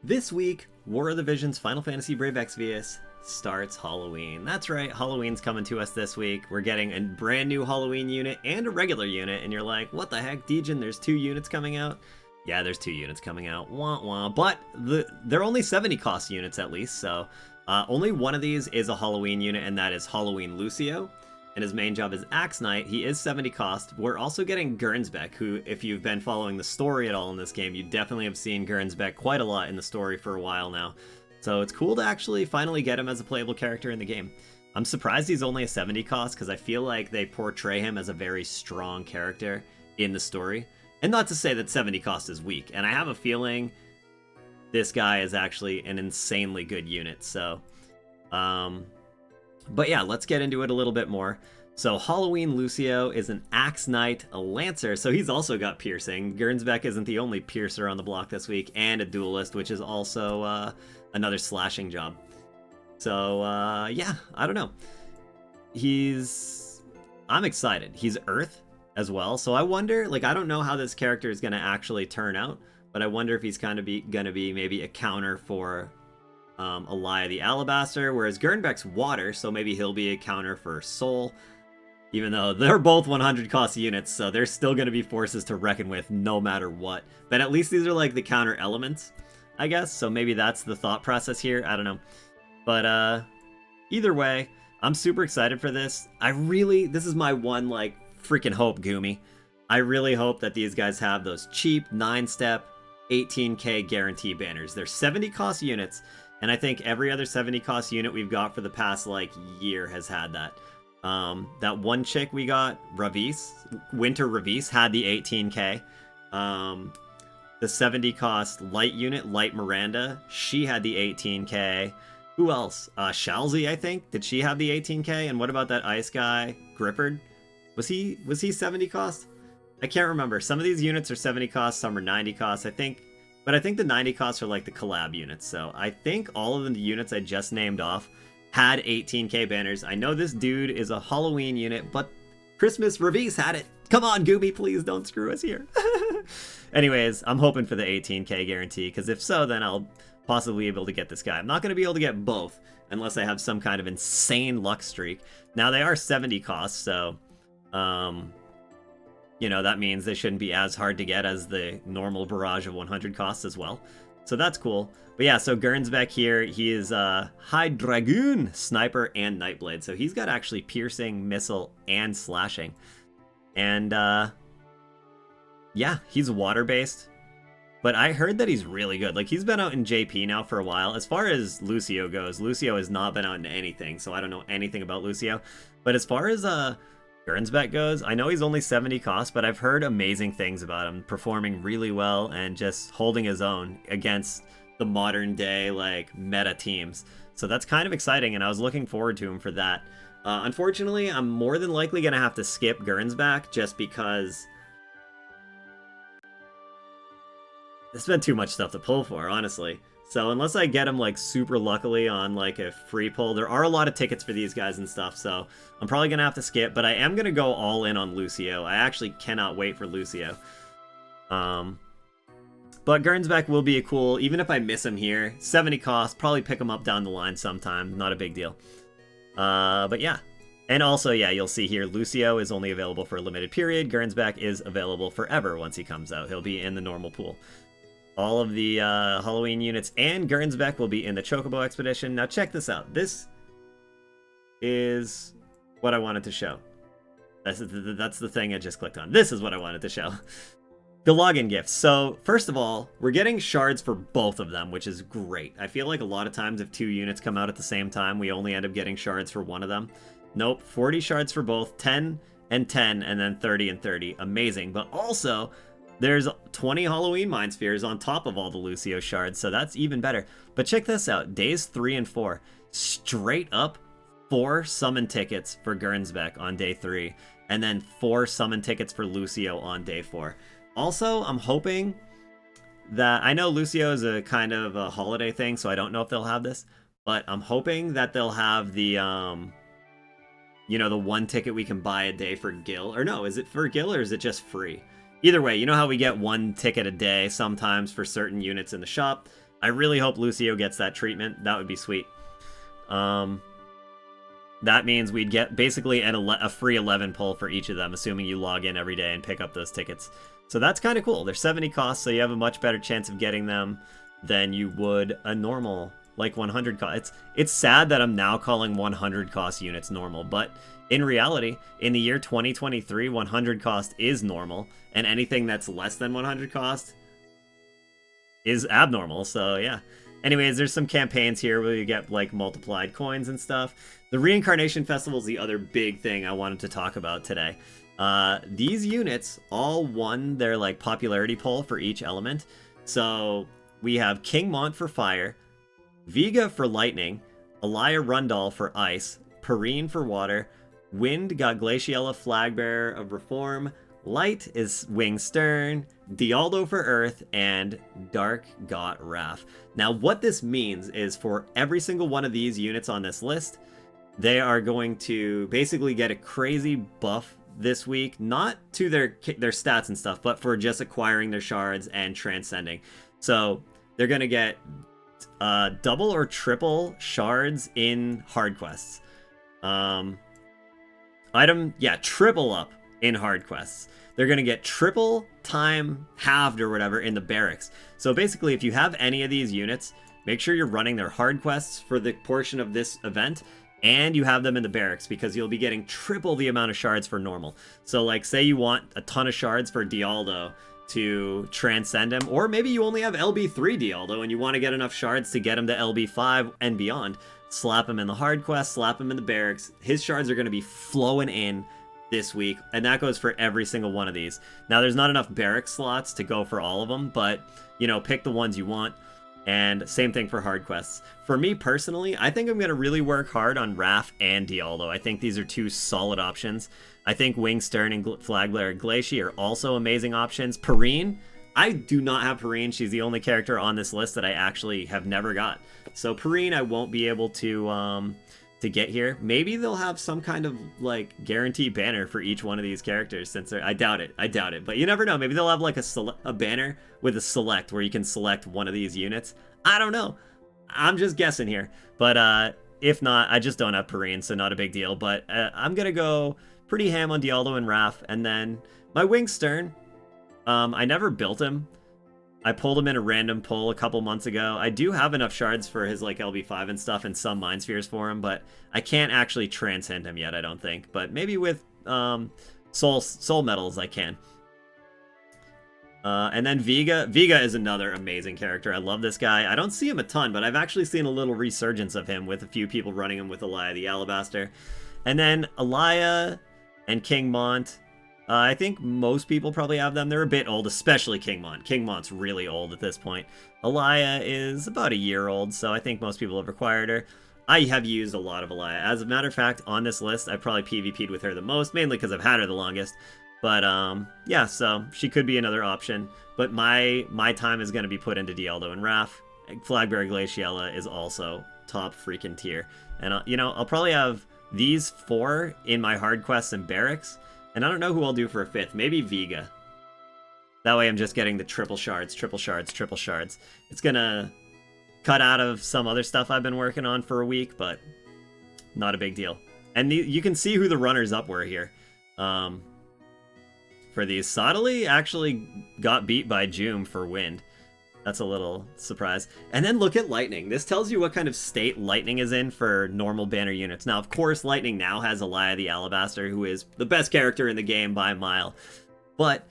This week, War of the Visions Final Fantasy Brave Exvius starts Halloween. That's right, Halloween's coming to us this week. We're getting a brand new Halloween unit and a regular unit, and you're like, what the heck, Degen, there's 2 units coming out? Yeah, there's 2 units coming out, wah wah, but they're only 70 cost units at least, so only one of these is a Halloween unit, and that is Halloween Lucio. And his main job is Axe Knight. He is 70 cost. We're also getting Gernsback, who, if you've been following the story at all in this game, you definitely have seen Gernsback quite a lot in the story for a while now. So it's cool to actually finally get him as a playable character in the game. I'm surprised he's only a 70 cost, because I feel like they portray him as a very strong character in the story. And not to say that 70 cost is weak, and I have a feeling this guy is actually an insanely good unit, so... But yeah, let's get into it a little bit more. So Halloween Lucio is an Axe Knight, a Lancer, so he's also got piercing. Gernsback isn't the only piercer on the block this week, and a duelist, which is also another slashing job. So yeah, I don't know. I'm excited. He's Earth as well, so I wonder, like, I don't know how this character is going to actually turn out, but I wonder if he's kind of going to be maybe a counter for... Elia the Alabaster, whereas Gernsback's water, so maybe he'll be a counter for Soul, even though they're both 100 cost units, so they're still going to be forces to reckon with no matter what. But at least these are like the counter elements, I guess, so maybe that's the thought process here, I don't know. But either way, I'm super excited for this. This is my one, like, freaking hope, Gumi. I really hope that these guys have those cheap 9-step 18k guarantee banners. They're 70 cost units, and I think every other 70 cost unit we've got for the past, like, year has had that. That one chick we got, Ravis, Winter Ravis, had the 18k. The 70 cost light unit, Light Miranda, she had the 18k. Who else? Shalzy, I think. Did she have the 18k? And what about that ice guy, Grippard? Was he 70 cost? I can't remember. Some of these units are 70 cost, some are 90 cost, I think. But I think the 90 costs are like the collab units, so I think all of the units I just named off had 18k banners. I know this dude is a Halloween unit, but Christmas Ravis had it. Come on, Gooby, please don't screw us here. Anyways, I'm hoping for the 18k guarantee, because if so, then I'll possibly be able to get this guy. I'm not going to be able to get both, unless I have some kind of insane luck streak. Now, they are 70 costs, so... you know, that means they shouldn't be as hard to get as the normal barrage of 100 costs as well. So that's cool. But yeah, so Gernsback here, he is High Dragoon, Sniper, and Nightblade. So he's got actually piercing, missile, and slashing. And yeah, he's water-based. But I heard that he's really good. Like, he's been out in JP now for a while. As far as Lucio goes, Lucio has not been out in anything, so I don't know anything about Lucio. But as far as Gernsback goes, I know he's only 70 cost, but I've heard amazing things about him, performing really well and just holding his own against the modern day, like, meta teams. So that's kind of exciting, and I was looking forward to him for that. Unfortunately, I'm more than likely going to have to skip Gernsback just because there's been too much stuff to pull for, honestly. So unless I get him, like, super luckily on, like, a free pull, there are a lot of tickets for these guys and stuff, so I'm probably going to have to skip, but I am going to go all in on Lucio. I actually cannot wait for Lucio. But Gernsback will be a cool, even if I miss him here, 70 cost, probably pick him up down the line sometime, not a big deal. But yeah. And also, yeah, you'll see here, Lucio is only available for a limited period. Gernsback is available forever once he comes out. He'll be in the normal pool. All of the Halloween units and Gernsback will be in the Chocobo Expedition. Now check this out. This is what I wanted to show. That's the thing I just clicked on. This is what I wanted to show. The login gifts. So first of all, we're getting shards for both of them, which is great. I feel like a lot of times if 2 units come out at the same time, we only end up getting shards for one of them. Nope, 40 shards for both, 10 and 10, and then 30 and 30. Amazing. But also... there's 20 Halloween Mind Spheres on top of all the Lucio shards, so that's even better. But check this out. Days 3 and 4. Straight up 4 summon tickets for Gernsback on day 3. And then 4 summon tickets for Lucio on day 4. Also, I'm hoping that... I know Lucio is a kind of a holiday thing, so I don't know if they'll have this. But I'm hoping that they'll have the... you know, the 1 ticket we can buy a day for Gil. Or no, is it for Gil or is it just free? Either way, you know how we get 1 ticket a day sometimes for certain units in the shop? I really hope Lucio gets that treatment. That would be sweet. That means we'd get basically a free 11 pull for each of them, assuming you log in every day and pick up those tickets. So that's kind of cool. They're 70 costs, so you have a much better chance of getting them than you would a normal, like 100 cost. It's sad that I'm now calling 100 cost units normal, but in reality, in the year 2023, 100 cost is normal, and anything that's less than 100 cost is abnormal, so yeah. Anyways, there's some campaigns here where you get, like, multiplied coins and stuff. The Reincarnation Festival is the other big thing I wanted to talk about today. These units all won their, like, popularity poll for each element. So we have King Mont for fire, Vega for lightning, Elia Rundal for ice, Perrine for water, Wind got Glaciella Flagbearer of Reform, Light is Wing Stern, Dialdo for Earth, and Dark got Wrath. Now, what this means is for every single one of these units on this list, they are going to basically get a crazy buff this week, not to their stats and stuff, but for just acquiring their shards and transcending. So they're going to get double or triple shards in hard quests. Triple up in hard quests. They're going to get triple time halved or whatever in the barracks. So basically, if you have any of these units, make sure you're running their hard quests for the portion of this event, and you have them in the barracks, because you'll be getting triple the amount of shards for normal. So like, say you want a ton of shards for Dialdo to transcend him, or maybe you only have LB3 Dialdo and you want to get enough shards to get him to LB5 and beyond. Slap him in the hard quest, slap him in the barracks. His shards are going to be flowing in this week, and that goes for every single one of these. Now, there's not enough barrack slots to go for all of them, but, you know, pick the ones you want, and same thing for hard quests. For me personally, I think I'm going to really work hard on Raph and Dialdo. I think these are two solid options. I think Wing Stern and Flagbearer Glacier are also amazing options. Perrine, I do not have Perrine. She's the only character on this list that I actually have never got. So Perrine, I won't be able to get here. Maybe they'll have some kind of, like, guarantee banner for each one of these characters, since I doubt it, but you never know. Maybe they'll have like a banner with a select where you can select one of these units. I don't know, I'm just guessing here, but if not, I just don't have Perrine, so not a big deal. But I'm gonna go pretty ham on Dialdo and Raph, and then my Wing Stern, I never built him. I pulled him in a random pull a couple months ago. I do have enough shards for his, like, LB5 and stuff, and some Mind Spheres for him, but I can't actually transcend him yet, I don't think. But maybe with soul medals I can. And then Vega. Vega is another amazing character. I love this guy. I don't see him a ton, but I've actually seen a little resurgence of him with a few people running him with Elia the Alabaster. And then Elia and King Mont. I think most people probably have them. They're a bit old, especially King Mont. King Mont's really old at this point. Elia is about a year old, so I think most people have acquired her. I have used a lot of Elia. As a matter of fact, on this list, I probably PvP'd with her the most, mainly because I've had her the longest. But, yeah, so she could be another option. But my time is going to be put into Dialdo and Raph. Flagbearer Glaciella is also top freaking tier. And, you know, I'll probably have these 4 in my hard quests and barracks. And I don't know who I'll do for a 5th. Maybe Vega. That way I'm just getting the triple shards, triple shards, triple shards. It's gonna cut out of some other stuff I've been working on for a week, but not a big deal. And you can see who the runners-up were here. For these, Sottily actually got beat by Joom for Wind. That's a little surprise. And then look at Lightning. This tells you what kind of state Lightning is in for normal banner units. Now, of course, Lightning now has Elia the Alabaster, who is the best character in the game by a mile. But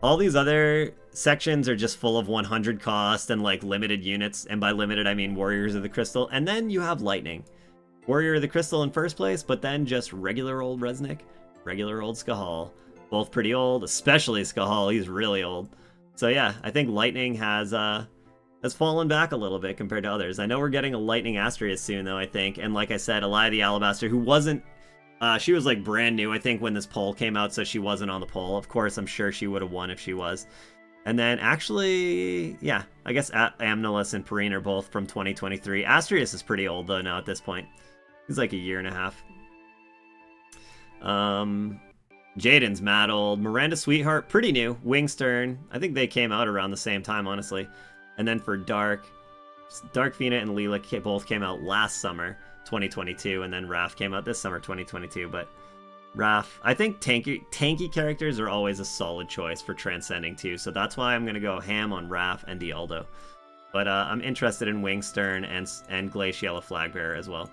all these other sections are just full of 100 cost and, like, limited units. And by limited, I mean Warriors of the Crystal. And then you have Lightning. Warrior of the Crystal in first place, but then just regular old Resnick, regular old Skahal. Both pretty old, especially Skahal. He's really old. So yeah, I think Lightning has fallen back a little bit compared to others. I know we're getting a Lightning Astria soon, though, I think. And like I said, Elia the Alabaster, who wasn't... she was, like, brand new, I think, when this poll came out, so she wasn't on the poll. Of course, I'm sure she would have won if she was. And then, actually, yeah, I guess Amnilus and Perrine are both from 2023. Astrius is pretty old, though, now at this point. He's like a year and a half. Jaden's mad old. Miranda Sweetheart, pretty new. Wing Stern, I think they came out around the same time, honestly. And then for Dark Fina and Leela both came out last summer, 2022, and then Raph came out this summer, 2022. But Raph, I think tanky characters are always a solid choice for Transcending too, so that's why I'm going to go ham on Raph and Dialdo. But I'm interested in Wingstern and Glaciella Flagbearer as well.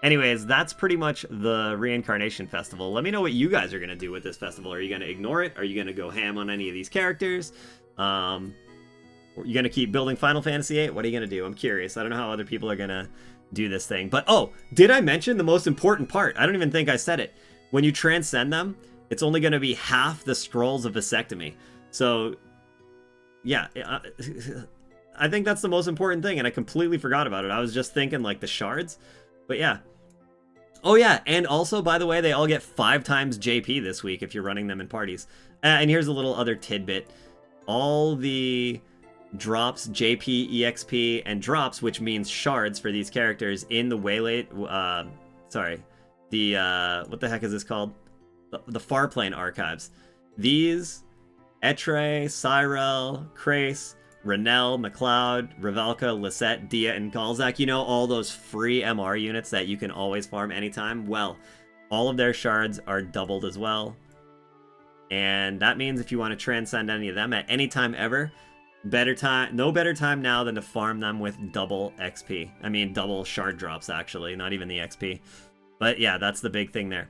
Anyways, that's pretty much the Reincarnation Festival. Let me know what you guys are going to do with this festival. Are you going to ignore it? Are you going to go ham on any of these characters? Are you going to keep building Final Fantasy VIII? What are you going to do? I'm curious. I don't know how other people are going to do this thing. But, oh, did I mention the most important part? I don't even think I said it. When you transcend them, it's only going to be half the scrolls of Vasectomy. So, yeah, I think that's the most important thing, and I completely forgot about it. I was just thinking, like, the shards. But, yeah. Oh, yeah, and also, by the way, they all get 5 times JP this week if you're running them in parties. And here's a little other tidbit. All the drops, JP, EXP, and drops, which means shards for these characters in the Waylate, what the heck is this called? The Farplane archives. These, Etre, Cyrel, Krace, Renel, McLeod, Ravelka, Lisette, Dia, and Galzak, you know, all those free MR units that you can always farm anytime. Well, all of their shards are doubled as well. And that means if you want to transcend any of them at any time ever, no better time now than to farm them with double XP. I mean, double shard drops, actually, not even the XP. But yeah, that's the big thing there.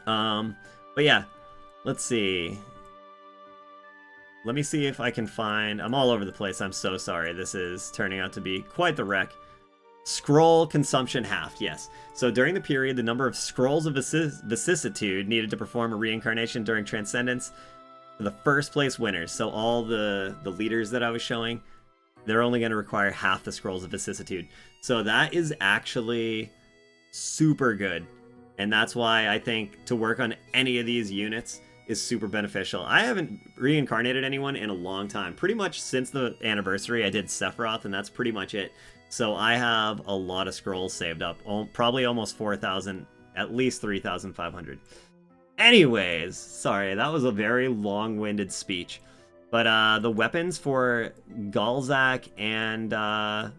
But yeah, let's see. Let me see if I can find... I'm all over the place. I'm so sorry. This is turning out to be quite the wreck. Scroll consumption halved, yes. So during the period, the number of scrolls of vicissitude needed to perform a reincarnation during Transcendence for the first place winners. So all the leaders that I was showing, they're only going to require half the scrolls of vicissitude. So that is actually super good. And that's why I think to work on any of these units is super beneficial. I haven't reincarnated anyone in a long time. Pretty much since the anniversary, I did Sephiroth, and that's pretty much it. So I have a lot of scrolls saved up. Probably almost 4,000, at least 3,500. Anyways, sorry, that was a very long-winded speech. But the weapons for Galzak and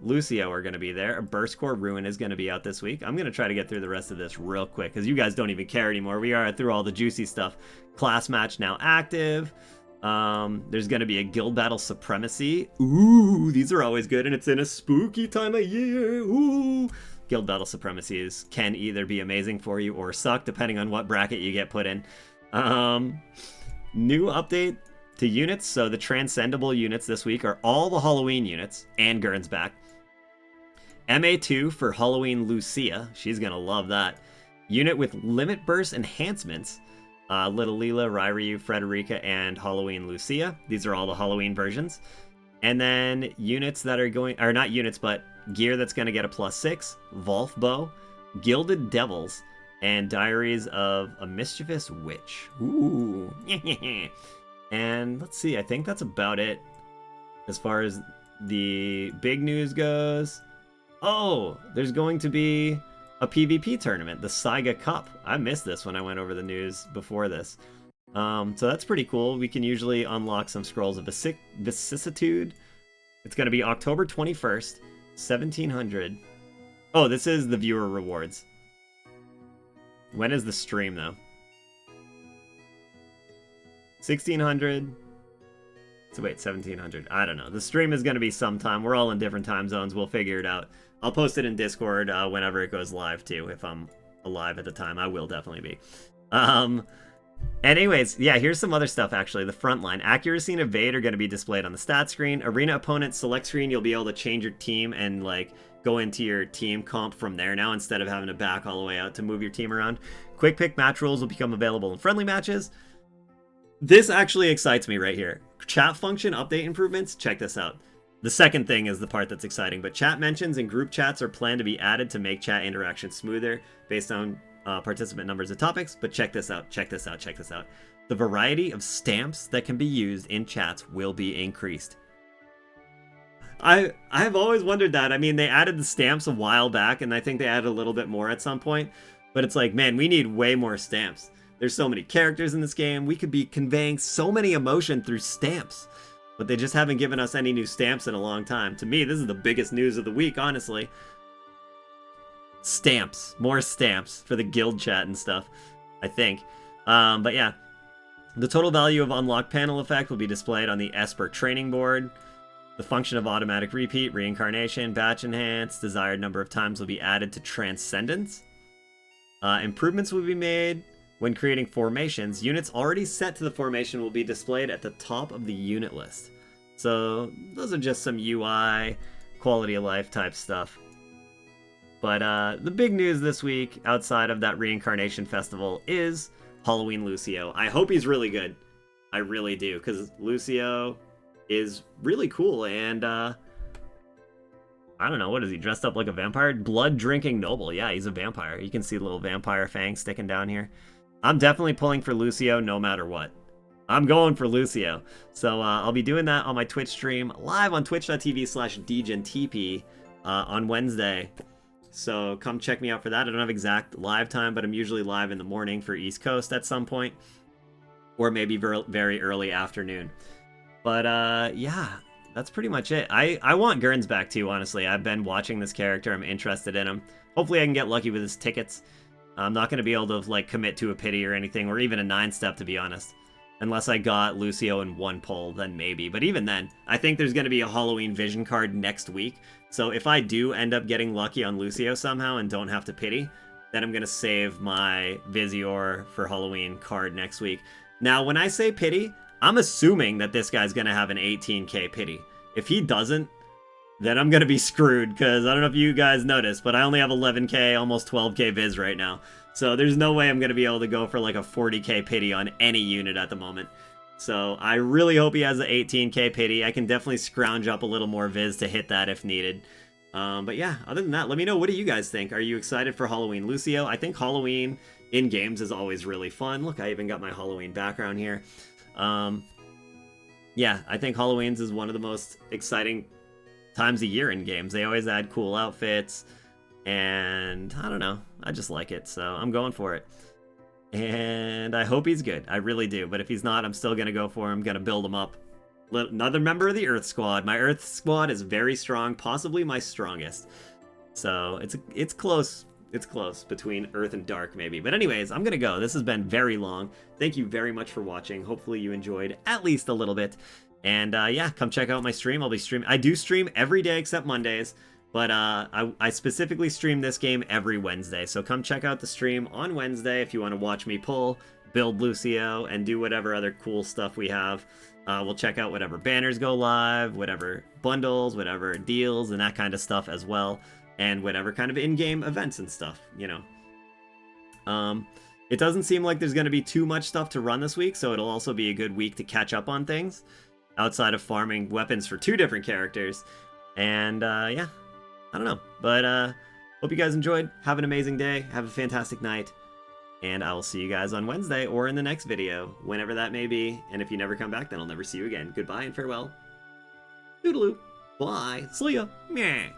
Lucio are going to be there. A Burst Core Ruin is going to be out this week. I'm going to try to get through the rest of this real quick, because you guys don't even care anymore. We are through all the juicy stuff. Class match now active. There's going to be a Guild Battle Supremacy. Ooh, these are always good, and it's in a spooky time of year. Ooh. Guild Battle Supremacies can either be amazing for you or suck, depending on what bracket you get put in. New update to units. So the transcendable units this week are all the Halloween units and Gernsback. MA2 for Halloween Lucia. She's going to love that. Unit with Limit Burst enhancements. Little Leela, Ryryu, Frederica, and Halloween Lucia. These are all the Halloween versions. And then units that are going, or not units, but gear that's going to get a +6. Volf Bow, Gilded Devils, and Diaries of a Mischievous Witch. Ooh. And let's see, I think that's about it as far as the big news goes. Oh, there's going to be a PvP tournament, the Saiga Cup. I missed this when I went over the news before this. So that's pretty cool. We can usually unlock some scrolls of vicissitude. It's going to be October 21st, 1700. Oh, this is the viewer rewards. When is the stream, though? 1600. So wait, 1700. I don't know. The stream is going to be sometime. We're all in different time zones. We'll figure it out. I'll post it in Discord whenever it goes live, too. If I'm alive at the time, I will definitely be. Anyways, yeah, here's some other stuff, actually. The front line. Accuracy and evade are going to be displayed on the stat screen. Arena opponent select screen, you'll be able to change your team and, like, go into your team comp from there now instead of having to back all the way out to move your team around. Quick pick match rules will become available in friendly matches. This actually excites me right here. Chat function update improvements. Check this out. The second thing is the part that's exciting, but chat mentions and group chats are planned to be added to make chat interaction smoother based on participant numbers of topics. But check this out, check this out, check this out. The variety of stamps that can be used in chats will be increased. I've always wondered that. I mean, they added the stamps a while back, and I think they added a little bit more at some point. But it's like, man, we need way more stamps. There's so many characters in this game. We could be conveying so many emotion through stamps. But they just haven't given us any new stamps in a long time. To me, this is the biggest news of the week, honestly. Stamps. More stamps for the guild chat and stuff, I think. But yeah. The total value of unlocked panel effect will be displayed on the Esper training board. The function of automatic repeat, reincarnation, batch enhance, desired number of times will be added to transcendence. Improvements will be made when creating formations. Units already set to the formation will be displayed at the top of the unit list. So those are just some UI, quality of life type stuff. But the big news this week, outside of that Reincarnation Festival, is Halloween Lucio. I hope he's really good. I really do, because Lucio is really cool, and I don't know, what is he, dressed up like a vampire? Blood-drinking noble. Yeah, he's a vampire. You can see the little vampire fangs sticking down here. I'm definitely pulling for Lucio no matter what. I'm going for Lucio. So I'll be doing that on my Twitch stream, live on twitch.tv/DegenTP on Wednesday. So come check me out for that. I don't have exact live time, but I'm usually live in the morning for East Coast at some point, or maybe very early afternoon. But yeah, that's pretty much it. I want Gernsback too, honestly. I've been watching this character. I'm interested in him. Hopefully I can get lucky with his tickets. I'm not going to be able to like commit to a pity or anything, or even a 9-step, to be honest. Unless I got Lucio in one pull, then maybe. But even then, I think there's going to be a Halloween Vision card next week. So if I do end up getting lucky on Lucio somehow and don't have to pity, then I'm going to save my Vizior for Halloween card next week. Now, when I say pity, I'm assuming that this guy's going to have an 18k pity. If he doesn't, then I'm going to be screwed, because I don't know if you guys noticed, but I only have 11k, almost 12k Viz right now. So there's no way I'm going to be able to go for like a 40k pity on any unit at the moment. So I really hope he has an 18k pity. I can definitely scrounge up a little more Viz to hit that if needed. But yeah, other than that, let me know, what do you guys think? Are you excited for Halloween Lucio? I think Halloween in games is always really fun. Look, I even got my Halloween background here. Yeah, I think Halloween's is one of the most exciting times a year in games. They always add cool outfits, and I don't know, I just like it, so I'm going for it. And I hope he's good, I really do. But if he's not, I'm still gonna go for him, gonna build him up. Another member of the Earth Squad. My Earth Squad is very strong, possibly my strongest. So it's close. It's close between Earth and Dark, maybe. But anyways, I'm gonna go. This has been very long. Thank you very much for watching. Hopefully you enjoyed at least a little bit. And yeah, come check out my stream. I'll be streaming. I do stream every day except Mondays. But I specifically stream this game every Wednesday. So come check out the stream on Wednesday if you want to watch me pull, build Lucio, and do whatever other cool stuff we have. We'll check out whatever banners go live, whatever bundles, whatever deals, and that kind of stuff as well. And whatever kind of in-game events and stuff, you know. It doesn't seem like there's going to be too much stuff to run this week, so it'll also be a good week to catch up on things outside of farming weapons for 2 different characters. And yeah, I don't know. But hope you guys enjoyed. Have an amazing day. Have a fantastic night. And I will see you guys on Wednesday or in the next video, whenever that may be. And if you never come back, then I'll never see you again. Goodbye and farewell. Toodaloo. Bye. See ya. Meh.